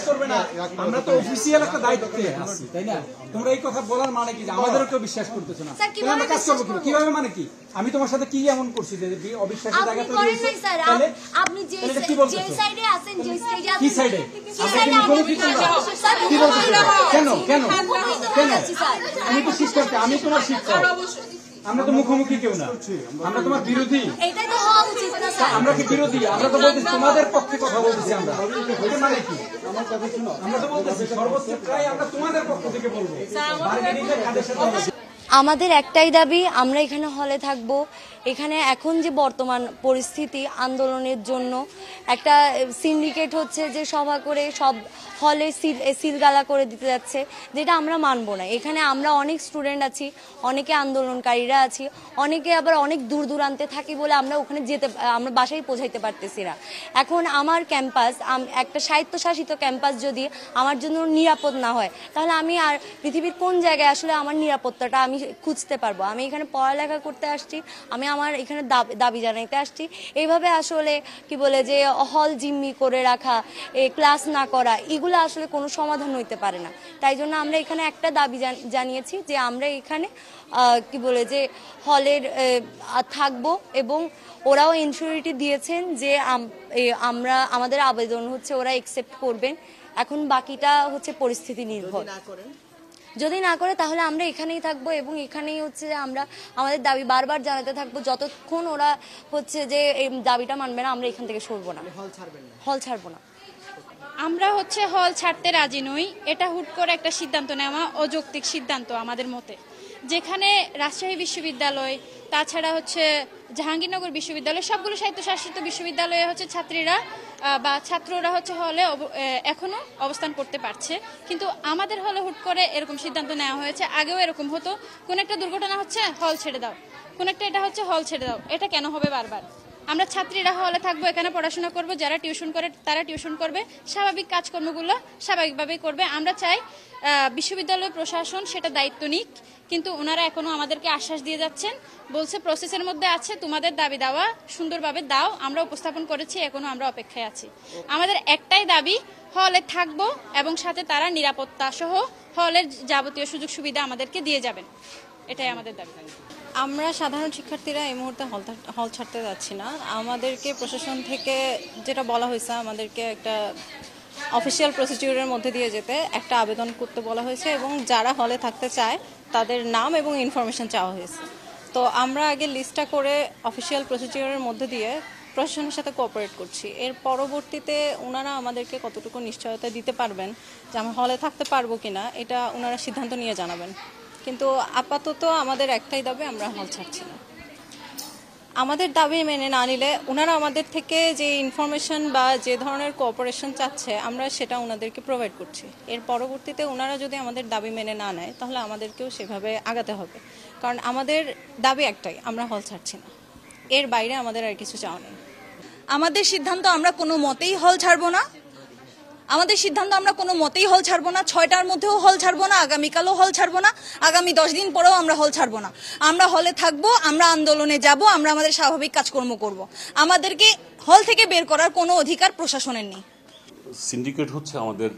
করবে না, আমরা তো অফিসিয়াল একটা দায়িত্বে আছি, তাই না? তোমরা এই কথা বলার মানে কি আমাদেরও কেউ বিশ্বাস করতেছো না, আমরা কাজ করবো কিভাবে? মানে কি আমি তোমার সাথে কি এমন করছি যে অবিশ্বাসের জায়গা তৈরি হয়েছে? আপনি যে সাইডে আছেন, যে স্টেজে কি সাইডে মুখোমুখি কি বলছো? কেন কেন কেন? আমি তো শিক্ষক, আমি তোমার শিক্ষক, আমরা তো মুখোমুখি কেউ না, আমরা তোমার বিরোধী। এটাই তো হওয়া উচিত না স্যার। আমরা কি বিরোধী? আমরা তো বলতেছি তোমাদের পক্ষে কথা বলতেছি। আমরা মানে কি আমার কথা শুনো, আমরা তো বলতেছি সর্বোচ্চ প্রায় আমরা তোমাদের পক্ষ থেকে বলবো। আমাদের একটাই দাবি, আমরা এখানে হলে থাকব। এখানে এখন যে বর্তমান পরিস্থিতি, আন্দোলনের জন্য একটা সিন্ডিকেট হচ্ছে যে সভা করে সব হলে সিলগালা করে দিতে যাচ্ছে, যেটা আমরা মানব না। এখানে আমরা অনেক স্টুডেন্ট আছি, অনেকে আন্দোলনকারীরা আছি, অনেকে আবার অনেক দূর দূরান্তে থাকি বলে আমরা ওখানে আমরা বাসায় পৌঁছাইতে পারতেছি না। এখন আমার ক্যাম্পাস, একটা স্বায়ত্তশাসিত ক্যাম্পাস যদি আমার জন্য নিরাপদ না হয়, তাহলে আমি আর পৃথিবীর কোন জায়গায় আসলে আমার নিরাপত্তাটা আমি খুঁজতে পারবো? আমি এখানে পড়ালেখা করতে আসছি, আমি আমার এখানে দাবি জানাইতে আসছি। এইভাবে আসলে কি বলে যে হল জিম্মি করে রাখা, ক্লাস না করা, এগুলো আসলে কোনো সমাধান হইতে পারে না। তাই জন্য আমরা এখানে একটা দাবি জানিয়েছি যে আমরা এখানে কি বলে যে হলের থাকবো, এবং ওরাও ইনসিউরিটি দিয়েছেন যে আমরা আমাদের আবেদন হচ্ছে ওরা একসেপ্ট করবেন। এখন বাকিটা হচ্ছে পরিস্থিতি নির্ভর। যদি না করে তাহলে আমরা এখানেই থাকবো, এবং এখানেই হচ্ছে যে আমরা আমাদের দাবি বারবার জানাতে থাকবো যতক্ষণ ওরা হচ্ছে যে এই দাবিটা মানবে না, আমরা এখান থেকে সরবো না, হল ছাড়বো না। আমরা হচ্ছে হল ছাড়তে রাজি নই। এটা হুট করে একটা সিদ্ধান্ত নেওয়া অযৌক্তিক সিদ্ধান্ত আমাদের মতে। যেখানে রাজশাহী বিশ্ববিদ্যালয়, তাছাড়া হচ্ছে জাহাঙ্গীরনগর বিশ্ববিদ্যালয়, সবগুলো স্বায়ত্তশাসিত বিশ্ববিদ্যালয়ে হচ্ছে ছাত্রীরা বা ছাত্ররা হচ্ছে হলে এখনো অবস্থান করতে পারছে, কিন্তু আমাদের হলে হুট করে এরকম সিদ্ধান্ত নেওয়া হয়েছে। আগেও এরকম হতো, কোন একটা দুর্ঘটনা হচ্ছে হল ছেড়ে দাও, কোন একটা এটা হচ্ছে হল ছেড়ে দাও। এটা কেন হবে বারবার? আমরা ছাত্রীরা হলে থাকবো, এখানে পড়াশোনা করব, যারা টিউশন করে তারা টিউশন করবে, স্বাভাবিক কাজকর্মগুলো স্বাভাবিকভাবেই করবে। আমরা চাই বিশ্ববিদ্যালয় প্রশাসন সেটা দায়িত্ব নিক, কিন্তু ওনারা এখনো আমাদেরকে আশ্বাস দিয়ে যাচ্ছেন, বলছে প্রসেসের মধ্যে আছে, তোমাদের দাবি দাওয়া সুন্দরভাবে দাও, আমরা উপস্থাপন করেছি, এখনো আমরা অপেক্ষায় আছি। আমাদের একটাই দাবি, হলে থাকবো এবং সাথে তারা নিরাপত্তা সহ হলের যাবতীয় সুযোগ সুবিধা আমাদেরকে দিয়ে যাবেন, এটাই আমাদের দাবি। আমরা সাধারণ শিক্ষার্থীরা এই মুহূর্তে হল ছাড়তে যাচ্ছি না। আমাদেরকে প্রশাসন থেকে যেটা বলা হয়েছে, আমাদেরকে একটা অফিসিয়াল প্রসিডিউরের মধ্যে দিয়ে যেতে একটা আবেদন করতে বলা হয়েছে, এবং যারা হলে থাকতে চায় তাদের নাম এবং ইনফরমেশন চাওয়া হয়েছে। তো আমরা আগে লিস্টটা করে অফিসিয়াল প্রসিডিউরের মধ্যে দিয়ে প্রশাসনের সাথে কোঅপারেট করছি। এর পরবর্তীতে ওনারা আমাদেরকে কতটুকু নিশ্চয়তা দিতে পারবেন যে আমরা হলে থাকতে পারবো কিনা, এটা ওনারা সিদ্ধান্ত নিয়ে জানাবেন। কিন্তু আপাতত আমাদের একটাই দাবি, আমরা হল ছাড়ছি না। আমাদের দাবি মেনে না নিলে ওনারা আমাদের থেকে যে ইনফরমেশন বা যে ধরনের কোঅপারেশন চাচ্ছে, আমরা সেটা ওনাদেরকে প্রোভাইড করছি। এর পরবর্তীতে ওনারা যদি আমাদের দাবি মেনে না নেয়, তাহলে আমাদেরকেও সেভাবে আগাতে হবে। কারণ আমাদের দাবি একটাই, আমরা হল ছাড়ছি না, এর বাইরে আমাদের আর কিছু চাওয়া নেই। আমাদের সিদ্ধান্ত, আমরা কোনো মতেই হল ছাড়বো না। আমাদের সিদ্ধান্ত, আমরা কোনো মতেই হল ছাড়বো না। 6টার মধ্যেও হল ছাড়বো না, আগামীকালও হল ছাড়বো না, আগামী 10 দিন পরেও আমরা হল ছাড়বো না। আমরা হলে থাকবো, আমরা আন্দোলনে যাব, আমরা আমাদের স্বাভাবিক কাজকর্ম করব। আমাদেরকে হল থেকে বের করার কোনো অধিকার প্রশাসনের নেই। সিন্ডিকেট হচ্ছে আমাদের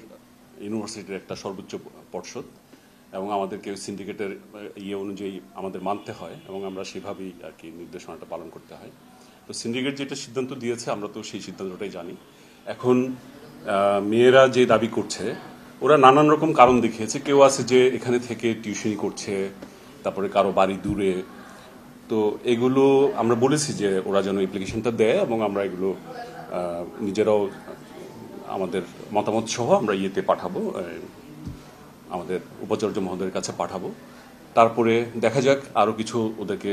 ইউনিভার্সিটির একটা সর্বোচ্চ পর্ষদ, এবং আমাদেরকে সিন্ডিকেটের অনুযায়ী আমাদের মানতে হয়, এবং আমরা সেভাবেই আর কি নির্দেশনাটা পালন করতে হয়। তো সিন্ডিকেট যেটা সিদ্ধান্ত দিয়েছে, আমরা তো সেই সিদ্ধান্তটাই জানি। এখন মেয়েরা যে দাবি করছে, ওরা নানান রকম কারণ দেখিয়েছে। কেউ আছে যে এখানে থেকে টিউশনি করছে, তারপরে কারো বাড়ি দূরে। তো এগুলো আমরা বলেছি যে ওরা যেন অ্যাপ্লিকেশনটা দেয়, এবং আমরা এগুলো নিজেরাও আমাদের মতামত সহ আমরা পাঠাবো, আমাদের উপাচার্য মহোদয়ের কাছে পাঠাবো। তারপরে দেখা যাক আরো কিছু ওদেরকে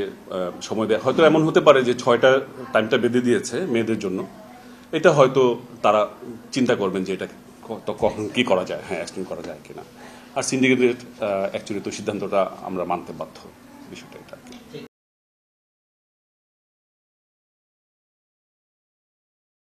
সময় দেয়। হয়তো এমন হতে পারে যে 6টা টাইমটা বেঁধে দিয়েছে মেয়েদের জন্য, এটা হয়তো তারা চিন্তা করবেন যে এটা কখন কি করা যায়, হ্যাঁ এক্সটেন্ড করা যায় কিনা। আর সিন্ডিকেটের অ্যাকচুয়ালি তো সিদ্ধান্তটা আমরা মানতে বাধ্য, বিষয়টা এটা।